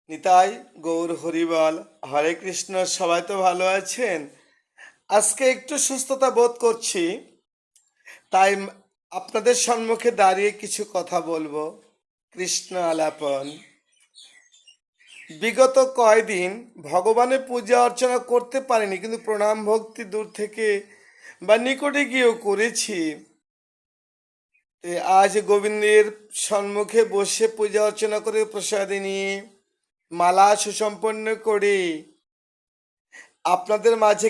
নিতাই গৌর হরিবল। হরে কৃষ্ণ। সবাই তো ভালো আছেন? আজকে একটু সুস্থতা বোধ করছি, তাই আপনাদের সম্মুখে দাঁড়িয়ে কিছু কথা বলবো। কৃষ্ণ আলাপন। বিগত কয়দিন ভগবানের পূজা অর্চনা করতে পারিনি, কিন্তু প্রণাম ভক্তি দূর থেকে বা নিকটে গিয়েও করেছি। আজ গোবিন্দের সম্মুখে বসে পূজা অর্চনা করে প্রসাদে নিয়ে মালা সুসম্পন্ন করে আপনাদের মাঝে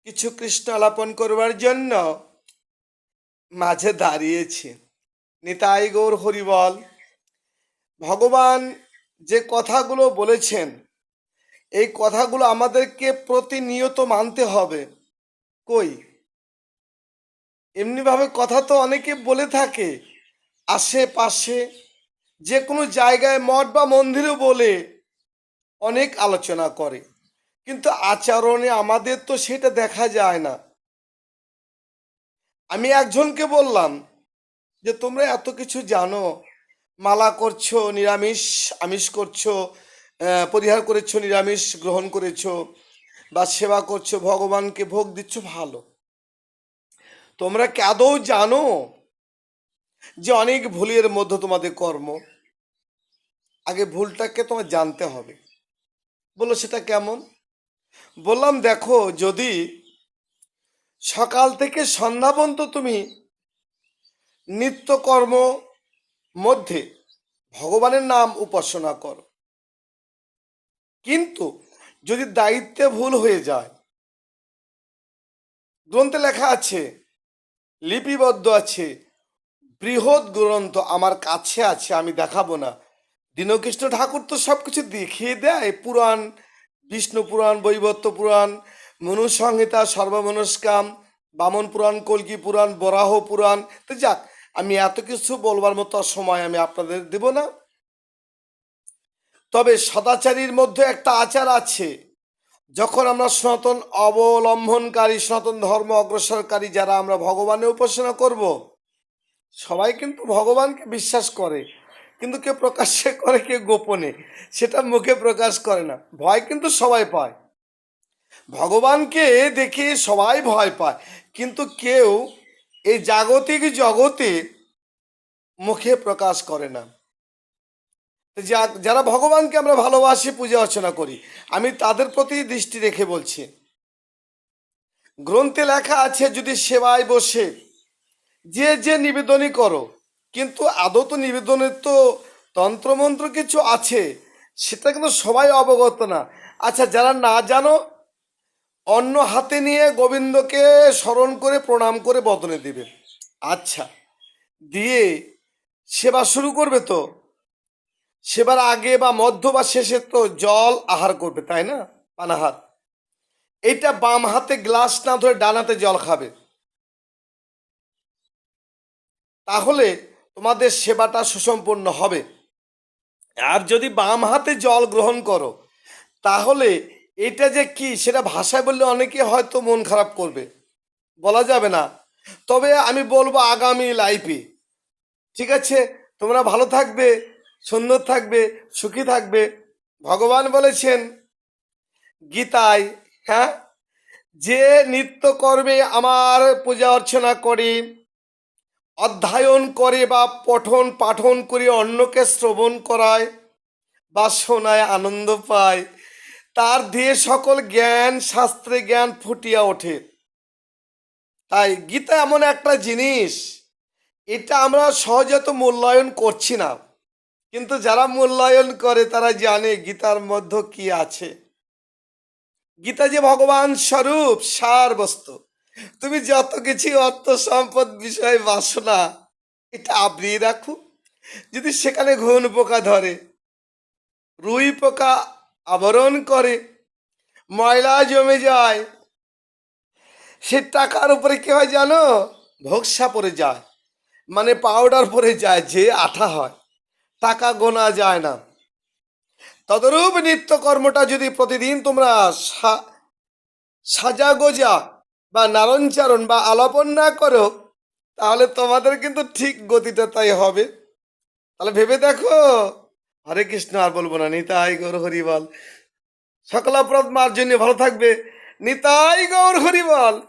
কিছু কৃষ্ণ আলাপন করবার জন্য মাঝে দাঁড়িয়েছি। নিতাই গৌর হরিবল। ভগবান যে কথাগুলো বলেছেন, এই কথাগুলো আমাদেরকে প্রতিনিয়ত মানতে হবে। কই, এমনিভাবে কথা তো অনেকে বলে থাকে, আশেপাশে যে কোনো জায়গায় মঠ বা মন্দিরেও বলে অনেক আলোচনা করে, কিন্তু আচরণে আমাদের তো সেটা দেখা যায় না। আমি একজনকে বললাম যে তোমরা এত কিছু জানো, মালা করছো, নিরামিষ আমিষ করছো, পরিহার করেছো, নিরামিষ গ্রহণ করেছো, বা সেবা করছো, ভগবানকে ভোগ দিচ্ছ, ভালো। তোমরা কি আদৌ জানো যে অনেক ভুলের মধ্যে তোমাদের কর্ম? আগে ভুলটাকে তোমার জানতে হবে। বললো সেটা কেমন? বললাম দেখো, যদি সকাল থেকে সন্ধ্যা পর্যন্ত তুমি নিত্যকর্ম মধ্যে ভগবানের নাম উপাসনা করো, কিন্তু যদি দায়িত্বে ভুল হয়ে যায়, গ্রন্থে লেখা আছে, লিপিবদ্ধ আছে, বৃহৎ গ্রন্থ আমার কাছে আছে, আমি দেখাবো না। দীনকৃষ্ণ ঠাকুর তো সবকিছু দেখিয়ে দেয়। পুরাণ, বিষ্ণু পুরাণ, বৈবর্ত পুরাণ, মনুসংহিতা, সর্বমনস্কাম, বামন পুরাণ, কল্কি পুরাণ, বরাহ পুরাণ। তো যাক, আমি এত কিছু বলবার মতো সময় আমি আপনাদের দেব না। তবে সদাচারীর মধ্যে একটা আচার আছে। যখন আমরা সনাতন অবলম্বনকারী, সনাতন ধর্ম অগ্রসরকারী যারা আমরা ভগবানের উপাসনা করব, সবাই কিন্তু ভগবানকে বিশ্বাস করে, কিন্তু কেউ প্রকাশ্যে করে, কেউ গোপনে, সেটা মুখে প্রকাশ করে না। ভয় কিন্তু সবাই পায়, ভগবানকে দেখে সবাই ভয় পায়, কিন্তু কেউ এই জাগতিক জগতে মুখে প্রকাশ করে না। যারা ভগবানকে আমরা ভালোবাসি, পূজা অর্চনা করি, আমি তাদের প্রতি দৃষ্টি রেখে বলছি। গ্রন্থে লেখা আছে, যদি সেবায় বসে যে যে নিবেদনই করো, কিন্তু আদৌ তো নিবেদনের তো তন্ত্রমন্ত্র কিছু আছে, সেটা কিন্তু সবাই অবগত না। আচ্ছা, যারা না জানো, অন্য হাতে নিয়ে গোবিন্দকে স্মরণ করে প্রণাম করে বদনে দিবে। আচ্ছা, দিয়ে সেবা শুরু করবে, তো সেবার আগে বা মধ্য বা শেষে তো জল আহার করবে, তাই না? পানাহার। এটা বাম হাতে গ্লাস না ধরে ডান হাতে জল খাবে, তাহলে তোমাদের সেবাটা সুসম্পন্ন হবে। আর যদি বাম হাতে জল গ্রহণ করো, তাহলে এটা যে কি সেটা ভাষায় বললে অনেকে হয়তো মন খারাপ করবে, বলা যাবে না। তবে আমি বলবো আগামী লাইফে, ঠিক আছে, তোমরা ভালো থাকবে, সুন্দর থাকবে, সুখী থাকবে। ভগবান বলেছেন গীতায়, হ্যাঁ, যে নিত্য কর্মে আমার পূজা অর্চনা করে, অধ্যয়ন করে বা পঠন পাঠন করে অন্যকে শ্রবণ করায় বা শোনায়, আনন্দ পায়, তার দিয়ে সকল জ্ঞান, শাস্ত্রে জ্ঞান ফুটিয়া ওঠে। তাই গীতা এমন একটা জিনিস, এটা আমরা সহজে তো মূল্যায়ন করছি না, কিন্তু যারা মূল্যায়ন করে তারা জানে গীতার মধ্যে কি আছে। গীতা যে ভগবান স্বরূপ, সার বস্তু। তুমি যত কিছু অর্থ সম্পদ বিষয় বাসনা এটা আবরিয়ে রাখো, যদি সেখানে ঘুন পোকা ধরে, রুই পোকা আবরণ করে, ময়লা জমে যায়, সে টাকার উপরে কি হয় জানো? ভোক্সা পড়ে যায়, মানে পাউডার পড়ে যায়, যে আঠা হয়, টাকা গোনা যায় না। তদরূপ নিত্য কর্মটা যদি প্রতিদিন তোমরা সাজা গোজা বা নারণচারণ বা আলাপন না করো, তাহলে তোমাদের কিন্তু ঠিক গতিটা তাই হবে। তাহলে ভেবে দেখো, হরে কৃষ্ণ, আর বলবো না। নিতাই গৌর হরিবল। সকল অপরাধ মার জন্য, ভালো থাকবে। নিতাই গৌর হরিবল।